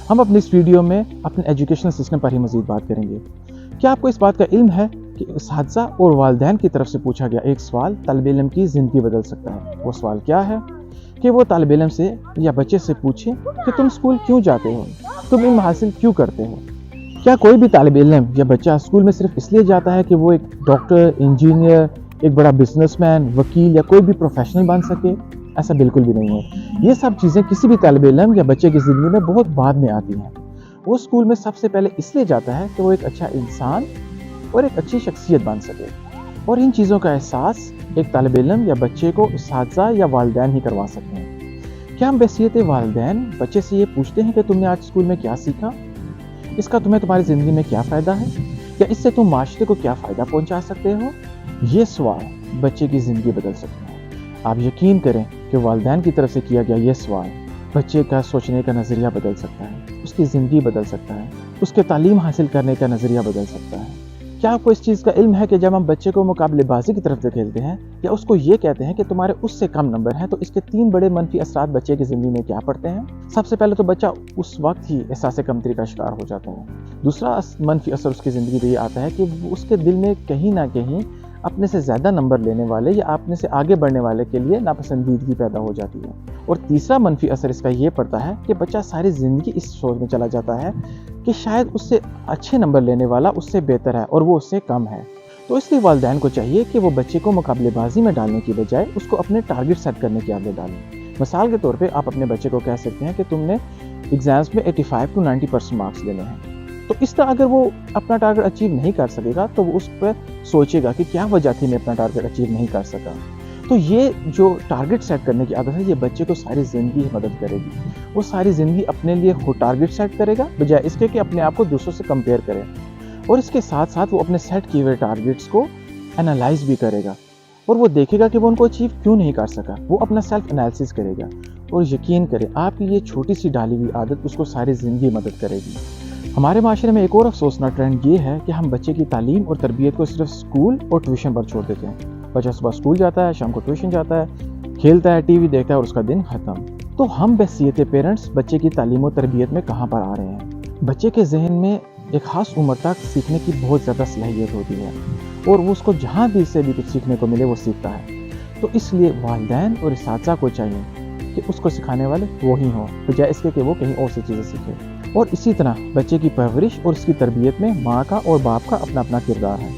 ہم اپنی اس ویڈیو میں اپنے ایجوکیشنل سسٹم پر ہی مزید بات کریں گے۔ کیا آپ کو اس بات کا علم ہے کہ اساتذہ اور والدین کی طرف سے پوچھا گیا ایک سوال طالب علم کی زندگی بدل سکتا ہے؟ وہ سوال کیا ہے کہ وہ طالب علم سے یا بچے سے پوچھے کہ تم اسکول کیوں جاتے ہو، تم علم حاصل کیوں کرتے ہو؟ کیا کوئی بھی طالب علم یا بچہ اسکول میں صرف اس لیے جاتا ہے کہ وہ ایک ڈاکٹر، انجینئر، ایک بڑا بزنس مین، وکیل یا کوئی بھی پروفیشنل بن سکے؟ ایسا بالکل بھی نہیں ہے۔ یہ سب چیزیں کسی بھی طالب علم یا بچے کی زندگی میں بہت بعد میں آتی ہیں۔ وہ اسکول میں سب سے پہلے اس لیے جاتا ہے کہ وہ ایک اچھا انسان اور ایک اچھی شخصیت بن سکے، اور ان چیزوں کا احساس ایک طالب علم یا بچے کو اساتذہ یا والدین ہی کروا سکتے ہیں۔ کیا ہم بحیثیت والدین بچے سے یہ پوچھتے ہیں کہ تم نے آج اسکول میں کیا سیکھا؟ اس کا تمہیں تمہاری زندگی میں کیا فائدہ ہے؟ یا اس سے تم معاشرے کو کیا فائدہ پہنچا سکتے ہو؟ یہ سوال بچے کی زندگی بدل سکتے ہیں۔ آپ یقین کریں کہ والدین کی طرف سے کیا گیا یہ سوال بچے کا سوچنے کا نظریہ بدل سکتا ہے، اس کی زندگی بدل سکتا ہے، اس کے تعلیم حاصل کرنے کا نظریہ بدل سکتا ہے۔ کیا آپ کو اس چیز کا علم ہے کہ جب ہم بچے کو مقابلے بازی کی طرف دھکیلتے ہیں یا اس کو یہ کہتے ہیں کہ تمہارے اس سے کم نمبر ہیں، تو اس کے 3 بڑے منفی اثرات بچے کی زندگی میں کیا پڑتے ہیں؟ سب سے پہلے تو بچہ اس وقت ہی احساس کمتری کا شکار ہو جاتا ہے۔ دوسرا منفی اثر اس کی زندگی پہ یہ آتا ہے کہ اس کے دل میں کہیں نہ کہیں اپنے سے زیادہ نمبر لینے والے یا اپنے سے آگے بڑھنے والے کے لیے ناپسندیدگی پیدا ہو جاتی ہے۔ اور تیسرا منفی اثر اس کا یہ پڑتا ہے کہ بچہ ساری زندگی اس سوچ میں چلا جاتا ہے کہ شاید اس سے اچھے نمبر لینے والا اس سے بہتر ہے اور وہ اس سے کم ہے۔ تو اس لیے والدین کو چاہیے کہ وہ بچے کو مقابلے بازی میں ڈالنے کی بجائے اس کو اپنے ٹارگٹ سیٹ کرنے کے آگے ڈالیں۔ مثال کے طور پہ آپ اپنے بچے کو کہہ سکتے ہیں کہ تم نے ایگزامز میں 85 to 90% مارکس لینے ہیں۔ تو اس طرح اگر وہ اپنا ٹارگٹ اچیو نہیں کر سکے گا تو وہ اس پہ سوچے گا کہ کیا وجہ تھی میں اپنا ٹارگٹ اچیو نہیں کر سکا۔ تو یہ جو ٹارگٹ سیٹ کرنے کی عادت ہے یہ بچے کو ساری زندگی مدد کرے گی۔ وہ ساری زندگی اپنے لیے خود ٹارگٹ سیٹ کرے گا بجائے اس کے کہ اپنے آپ کو دوسروں سے کمپیئر کرے، اور اس کے ساتھ ساتھ وہ اپنے سیٹ کیے ہوئے ٹارگٹس کو انالائز بھی کرے گا اور وہ دیکھے گا کہ وہ ان کو اچیو کیوں نہیں کر سکا۔ وہ اپنا سیلف انالیسس کرے گا، اور یقین کرے آپ کی یہ چھوٹی سی ڈالی ہوئی عادت اس کو ساری زندگی مدد کرے گی۔ ہمارے معاشرے میں ایک اور افسوسناک ٹرینڈ یہ ہے کہ ہم بچے کی تعلیم اور تربیت کو صرف اسکول اور ٹیوشن پر چھوڑ دیتے ہیں۔ بچہ صبح اسکول جاتا ہے، شام کو ٹیوشن جاتا ہے، کھیلتا ہے، ٹی وی دیکھتا ہے اور اس کا دن ختم۔ تو ہم بحیثیت پیرنٹس بچے کی تعلیم و تربیت میں کہاں پر آ رہے ہیں؟ بچے کے ذہن میں ایک خاص عمر تک سیکھنے کی بہت زیادہ صلاحیت ہوتی ہے، اور وہ اس کو جہاں بھی سے بھی کچھ سیکھنے کو ملے وہ سیکھتا ہے۔ تو اس لیے والدین اور اساتذہ کو چاہیے کہ اس کو سکھانے والے وہی ہوں بجائے اس کے کہ وہ کہیں اور سی چیزیں سیکھے۔ اور اسی طرح بچے کی پرورش اور اس کی تربیت میں ماں کا اور باپ کا اپنا اپنا کردار ہے،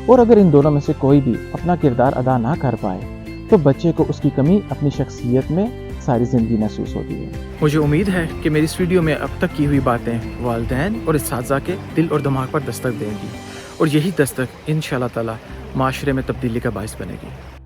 اور اگر ان دونوں میں سے کوئی بھی اپنا کردار ادا نہ کر پائے تو بچے کو اس کی کمی اپنی شخصیت میں ساری زندگی محسوس ہوتی ہے۔ مجھے امید ہے کہ میری اس ویڈیو میں اب تک کی ہوئی باتیں والدین اور اساتذہ کے دل اور دماغ پر دستک دیں گی، اور یہی دستک انشاءاللہ تعالی معاشرے میں تبدیلی کا باعث بنے گی۔